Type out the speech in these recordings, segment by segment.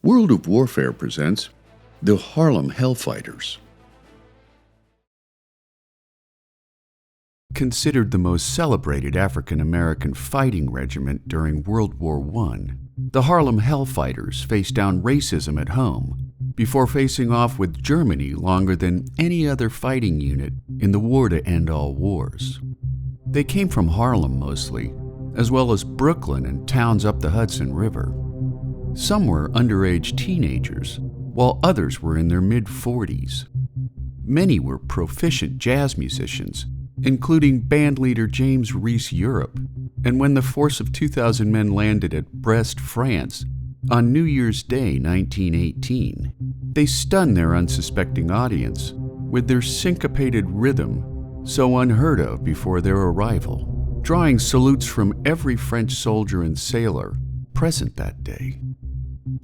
World of Warfare presents the Harlem Hellfighters. Considered the most celebrated African-American fighting regiment during World War I, the Harlem Hellfighters faced down racism at home before facing off with Germany longer than any other fighting unit in the war to end all wars. They came from Harlem mostly, as well as Brooklyn and towns up the Hudson River. Some were underage teenagers, while others were in their mid-40s. Many were proficient jazz musicians, including bandleader James Reese Europe, and when the force of 2,000 men landed at Brest, France, on New Year's Day 1918, they stunned their unsuspecting audience with their syncopated rhythm, so unheard of before their arrival, drawing salutes from every French soldier and sailor present that day.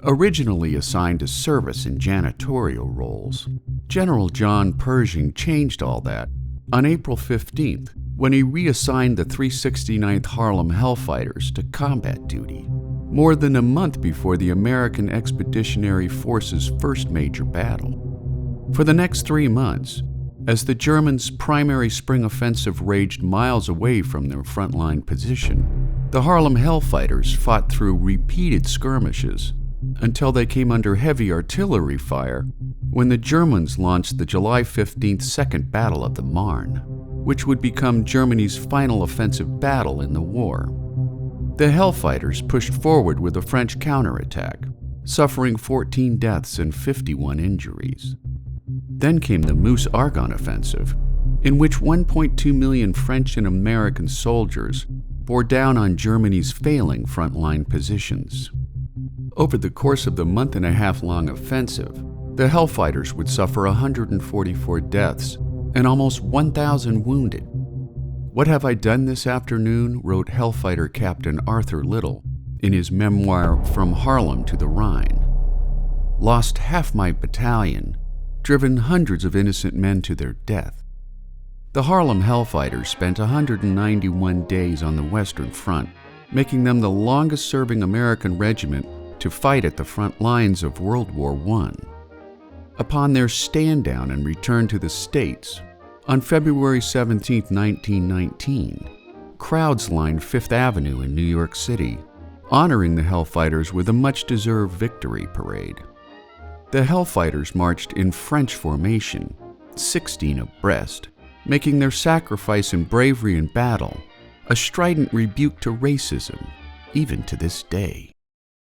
Originally assigned to service in janitorial roles, General John Pershing changed all that on April 15th when he reassigned the 369th Harlem Hellfighters to combat duty, more than a month before the American Expeditionary Force's first major battle. For the next 3 months, as the Germans' primary spring offensive raged miles away from their frontline position, the Harlem Hellfighters fought through repeated skirmishes until they came under heavy artillery fire when the Germans launched the July 15th Second Battle of the Marne, which would become Germany's final offensive battle in the war. The Hellfighters pushed forward with a French counterattack, suffering 14 deaths and 51 injuries. Then came the Meuse-Argonne Offensive, in which 1.2 million French and American soldiers bore down on Germany's failing frontline positions. Over the course of the month-and-a-half-long offensive, the Hellfighters would suffer 144 deaths and almost 1,000 wounded. "What have I done this afternoon?" wrote Hellfighter Captain Arthur Little in his memoir From Harlem to the Rhine. "Lost half my battalion, driven hundreds of innocent men to their death." The Harlem Hellfighters spent 191 days on the Western Front, making them the longest-serving American regiment to fight at the front lines of World War I. Upon their stand-down and return to the States, on February 17, 1919, crowds lined Fifth Avenue in New York City, honoring the Hellfighters with a much-deserved victory parade. The Hellfighters marched in French formation, 16 abreast, making their sacrifice and bravery in battle a strident rebuke to racism, even to this day.